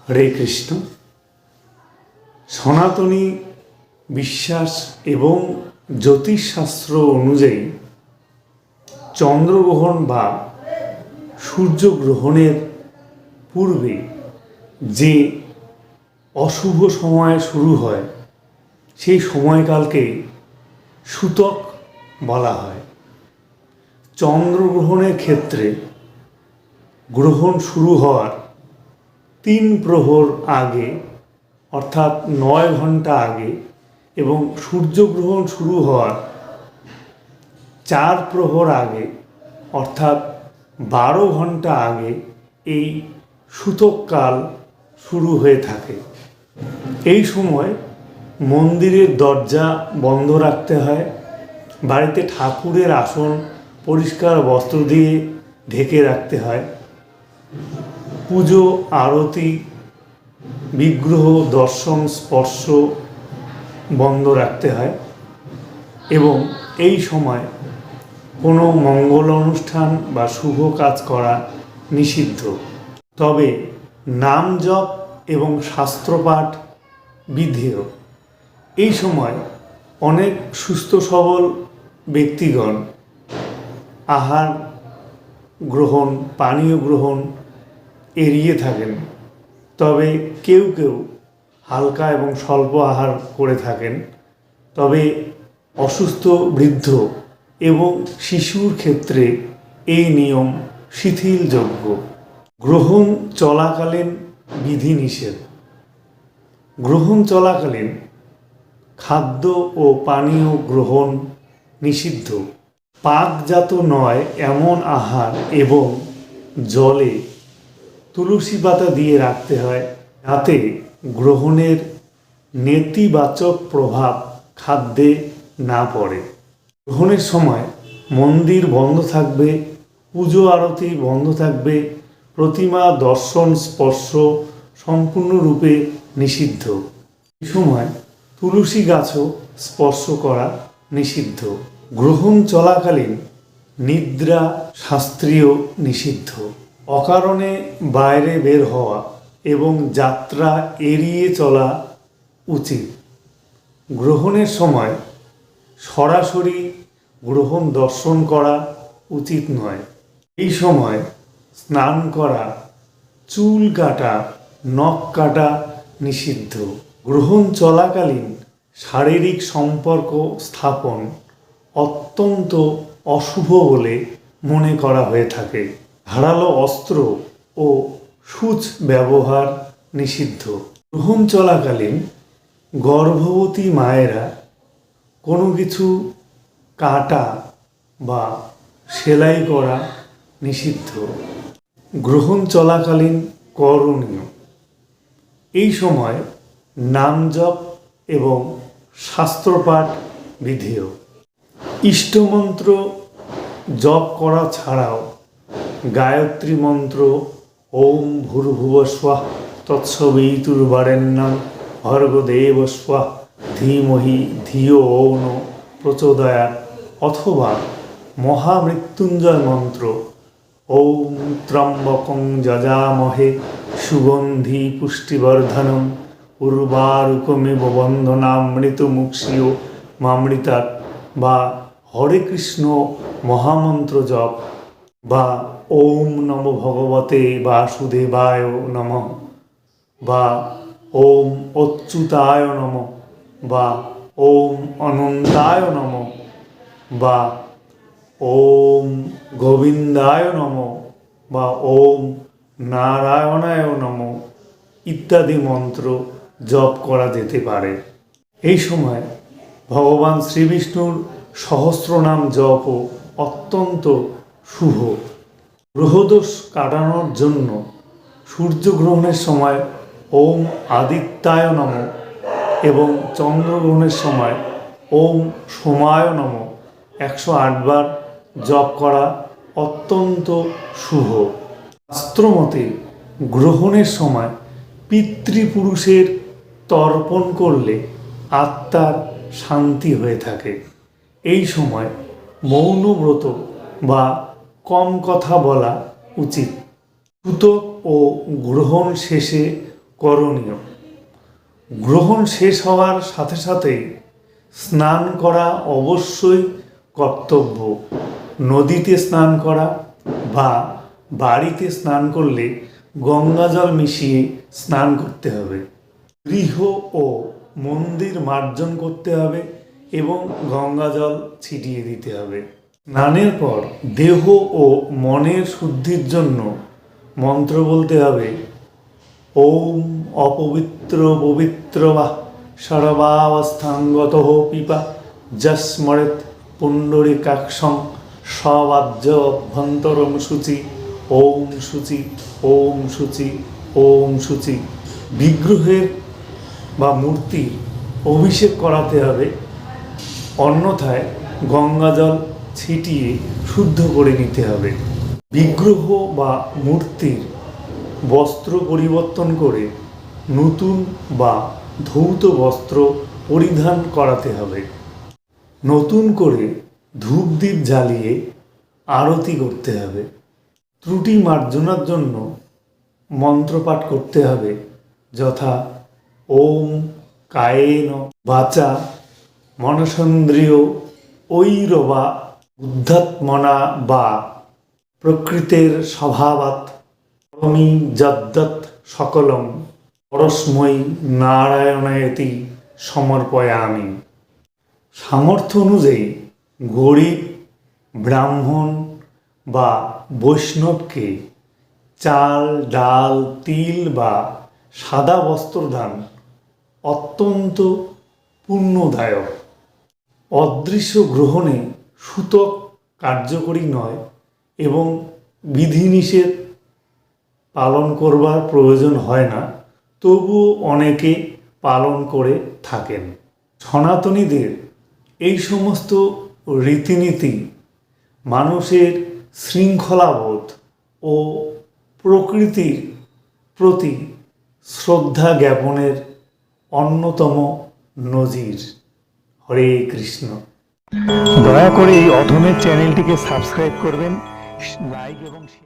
হরে কৃষ্ণ। সনাতনী বিশ্বাস এবং জ্যোতিষশাস্ত্র অনুযায়ী চন্দ্রগ্রহণ বা সূর্যগ্রহণের পূর্বে যে অশুভ সময় শুরু হয় সেই সময়কালকে সূতক বলা হয়। চন্দ্রগ্রহণের ক্ষেত্রে গ্রহণ শুরু হওয়ার 3 প্রহর আগে অর্থাৎ 9 ঘন্টা আগে এবং সূর্যগ্রহণ শুরু হওয়ার 4 প্রহর আগে অর্থাৎ 12 ঘন্টা আগে এই সূতককাল শুরু হয়ে থাকে। এই সময় মন্দিরের দরজা বন্ধ রাখতে হয়, বাড়িতে ঠাকুরের আসন পরিষ্কার বস্ত্র দিয়ে ঢেকে রাখতে হয়, পুজো আরতি বিগ্রহ দর্শন স্পর্শ বন্ধ রাখতে হয় এবং এই সময় কোনো মঙ্গল অনুষ্ঠান বা শুভ কাজ করা নিষিদ্ধ। তবে নাম জপ এবং শাস্ত্রপাঠ বিধেয়। এই সময় অনেক সুস্থ সবল ব্যক্তিগণ আহার গ্রহণ পানীয় গ্রহণ এড়িয়ে থাকেন, তবে কেউ কেউ হালকা এবং স্বল্প আহার করে থাকেন। তবে অসুস্থ বৃদ্ধ এবং শিশুর ক্ষেত্রে এই নিয়ম শিথিলযোগ্য। গ্রহণ চলাকালীন বিধিনিষেধ। গ্রহণ চলাকালীন খাদ্য ও পানীয় গ্রহণ নিষিদ্ধ। পাকজাত নয় এমন আহার এবং জলে তুলসী পাতা দিয়ে রাখতে হয়, যাতে গ্রহণের নেতিবাচক প্রভাব খাদ্যে না পড়ে। গ্রহণের সময় মন্দির বন্ধ থাকবে, পুজো আরতি বন্ধ থাকবে, প্রতিমা দর্শন স্পর্শ সম্পূর্ণরূপে নিষিদ্ধ। এই সময় তুলসী গাছও স্পর্শ করা নিষিদ্ধ। গ্রহণ চলাকালীন নিদ্রা শাস্ত্রীয় নিষিদ্ধ। অকারণে বাইরে বের হওয়া এবং যাত্রা এড়িয়ে চলা উচিত। গ্রহণের সময় সরাসরি গ্রহণ দর্শন করা উচিত নয়। এই সময় স্নান করা, চুল কাটা, নখ কাটা নিষিদ্ধ। গ্রহণ চলাকালীন শারীরিক সম্পর্ক স্থাপন অত্যন্ত অশুভ বলে মনে করা হয়ে থাকে। ধারালো অস্ত্র ও সূচ ব্যবহার নিষিদ্ধ। গ্রহণ চলাকালীন গর্ভবতী মায়েরা কোনো কিছু কাটা বা সেলাই করা নিষিদ্ধ। গ্রহণ চলাকালীন করণীয়। এই সময় নাম জপ এবং শাস্ত্রপাঠ বিধেয়। ইষ্টমন্ত্র জপ করা ছাড়াও গায়ত্রী মন্ত্র ওম ভূর্ভুবঃ স্বঃ তৎসবিতুর্বরেণ্যং ভর্গদেব স্বঃ ধীমহি ধিয়ো ন প্রচোদয়াৎ অথবা মহামৃত্যুঞ্জয় মন্ত্র ওম ত্র্যম্বকং যজামহে সুগন্ধি পুষ্টিবর্ধনম উর্বারুকমিব বন্ধনামৃতমুক্ষীয় মামৃতাৎ বা হরে কৃষ্ণ মহামন্ত্র জপ বা ওম নম ভগবতে বাসুদেবায় নমঃ বা ওম অচ্যুতায় নমঃ বা ওম অনন্তায় নমঃ বা ওম গোবিন্দায় নমঃ বা ওম নারায়ণায় নমঃ ইত্যাদি মন্ত্র জপ করা যেতে পারে। এই সময় ভগবান শ্রীবিষ্ণুর সহস্রনাম জপও অত্যন্ত শুভ। গ্রহদোষ কাটানোর জন্য সূর্যগ্রহণের সময় ওম আদিত্যায় নমঃ এবং চন্দ্রগ্রহণের সময় ওম সোমায় নমঃ 108 বার জপ করা অত্যন্ত শুভ। শাস্ত্রমতে গ্রহণের সময় পিতৃপুরুষের তর্পণ করলে আত্মার শান্তি হয়ে থাকে। এই সময় মৌনব্রত বা কম কথা বলা উচিত। সূতক ও গ্রহণ শেষে করণীয়। গ্রহণ শেষ হওয়ার সাথে সাথেই স্নান করা অবশ্যই কর্তব্য। নদীতে স্নান করা বা বাড়িতে স্নান করলে গঙ্গা জল মিশিয়ে স্নান করতে হবে। গৃহ ও মন্দির মার্জন করতে হবে এবং গঙ্গা জল ছিটিয়ে দিতে হবে। স্নানের পর দেহ ও মনের শুদ্ধির জন্য মন্ত্র বলতে হবে, ওম অপবিত্র পবিত্র বা সর্বাবস্থাঙ্গত পিপা যস্মরেত পুণ্ডরীকাক্ষং সবাজ্য অভ্যন্তরম শুচি ওম শুচি ওম শুচি ওম শুচি। বিগ্রহের বা মূর্তির অভিষেক করাতে হবে, অন্যথায় গঙ্গাজল ছিটিয়ে শুদ্ধ করে নিতে হবে। বিগ্রহ বা মূর্তির বস্ত্র পরিবর্তন করে নতুন বা ধৌত বস্ত্র পরিধান করাতে হবে। নতুন করে ধূপদীপ জ্বালিয়ে আরতি করতে হবে। ত্রুটি মার্জনার জন্য মন্ত্রপাঠ করতে হবে, যথা ওম কায়েন বাচা মনসেন্দ্রিয় ঐরবা বুদ্ধাত্মনা বা প্রকৃতের স্বভাবাৎ পরমি যদ্দৎ সকলম পরস্মৈ নারায়ণায়েতি সমর্পয়ামি। সামর্থ্য অনুযায়ী গরিব, ব্রাহ্মণ বা বৈষ্ণবকে চাল, ডাল, তিল বা সাদা বস্ত্রদান অত্যন্ত পুণ্যদায়ক। অদৃশ্য গ্রহণে সূতক কার্যকরী নয় এবং বিধিনিষেধ পালন করবার প্রয়োজন হয় না, তবুও অনেকে পালন করে থাকেন। সনাতনীদের এই সমস্ত রীতিনীতি মানুষের শৃঙ্খলাবোধ ও প্রকৃতির প্রতি শ্রদ্ধা জ্ঞাপনের অন্যতম নজির। হরে কৃষ্ণ। দয়া করে এই অধমের চ্যানেলটিকে সাবস্ক্রাইব করবেন, লাইক এবং শেয়ার